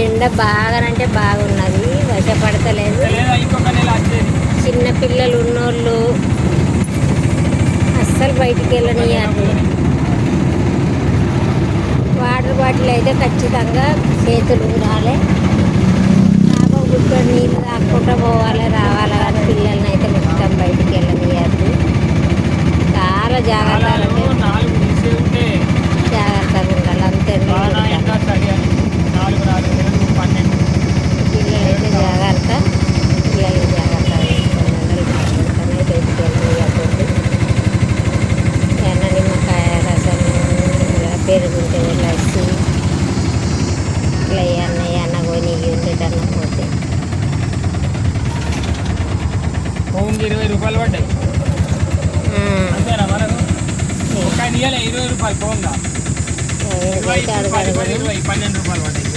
ఎండ బాగానంటే బాగున్నది, వర్షపడతలేదు. చిన్న పిల్లలు ఉన్నోళ్ళు అస్సలు బయటికి వెళ్ళనియాలి. వాటర్ బాటిల్ అయితే ఖచ్చితంగా చేతులు ఉండాలి. డాబా గుడ్డ నీళ్ళు తాక్కుంటూ పోవాలి రావాలి, కానీ పిల్లల్ని అయితే మొత్తం బయటికి వెళ్ళనియద్దు. చాలా జాగ్రత్తగా ఉండాలి. అంతే పిల్లలైతే జాగ్రత్త, పిల్లలు జాగ్రత్త బయటికి వెళ్ళనియద్దు. నిమ్మకాయ రసం, పెరుగుంటే లస్సి ఇట్లా ఏమన్నా కొని ఉండేటన్నా పోతే 20 రూపాయలు పడ్డాయి. అంతేనా మనకు? ఒక 20 రూపాయలు పోంగా 20 12 రూపాయలు పడ్డాయి.